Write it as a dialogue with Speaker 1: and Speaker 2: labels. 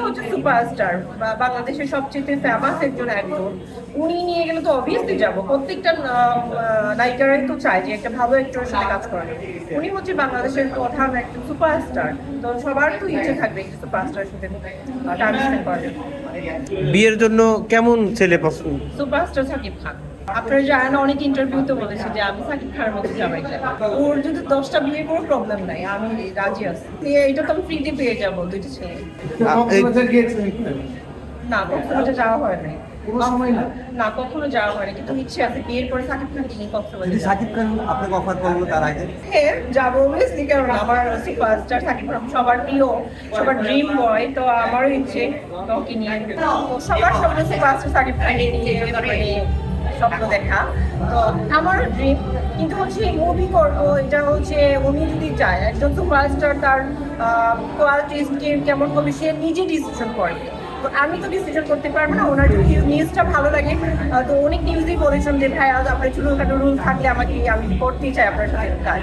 Speaker 1: হচ্ছে সুপারস্টার, বাংলাদেশের সবচেয়ে ফেমাস একজন অ্যাক্টর। উনি নিয়ে গেলে তো অবভিয়াসলি যাবো। প্রত্যেকটা নায়িকারাই তো চায় যে একটা ভালো অ্যাক্টরের সাথে কাজ করেন। উনি হচ্ছে বাংলাদেশের প্রধান একজন সুপারস্টার, তো সবার তো ইচ্ছে থাকবে একটা সুপারস্টারের সাথে টাইম স্পেন্ড করার জন্য।
Speaker 2: বিয়ের জন্য কেমন ছেলে পছন্দ?
Speaker 1: সুপারস্টার সাকিব খান। আপনারা জানেন অনেক ইন্টারভিউতে বলেছে যে আমি সাকিব খানের মতো জামাই চাই। ওর যদি 10টা বিয়ে কোনো প্রবলেম নাই, আমি রাজি আছি। এটা তো আমি ফ্রিতে পেয়ে যাবো দুইটা ছেলে। না, কক্সবাজার যাওয়া হয় নাই।
Speaker 3: কোনো সময় না?
Speaker 1: না, কখনো যাওয়া হয়নি, কিন্তু ইচ্ছে আছে বিয়ের পরে সাকিব খানকে নিয়ে কক্সবাজার
Speaker 3: যদি
Speaker 1: যাবো।
Speaker 3: সাকিব খান আপনাকে অফার করলো তার আগে?
Speaker 1: হ্যাঁ, যাবো অবভিয়াসলি, কারণ আমার সুপারস্টার সাকিব খান সবার প্রিয়, সবার ড্রিম বয়, তো আমারও ইচ্ছে ওকে নিয়ে। সবার স্বপ্ন সুপারস্টার সাকিব খানকে নিয়ে স্বপ্ন দেখা, তো আমারও ড্রিম। কিন্তু হচ্ছে মুভি করবো, এটা হচ্ছে উনি যদি চায়, একজন সুপারস্টার তার কোয়ালিটি স্কিল কেমন হবে সে নিজে ডিসিশন করবে। তো আমি তো ডিসিশন করতে পারবো না। ওনার যদি নিউজটা ভালো লাগে, তো অনেক নিউজই বলেছেন যে ভাই আজ আপনার ছোটখাটো রুল থাকলে আমাকে, আমি করতেই চাই আপনার সাথে কাজ।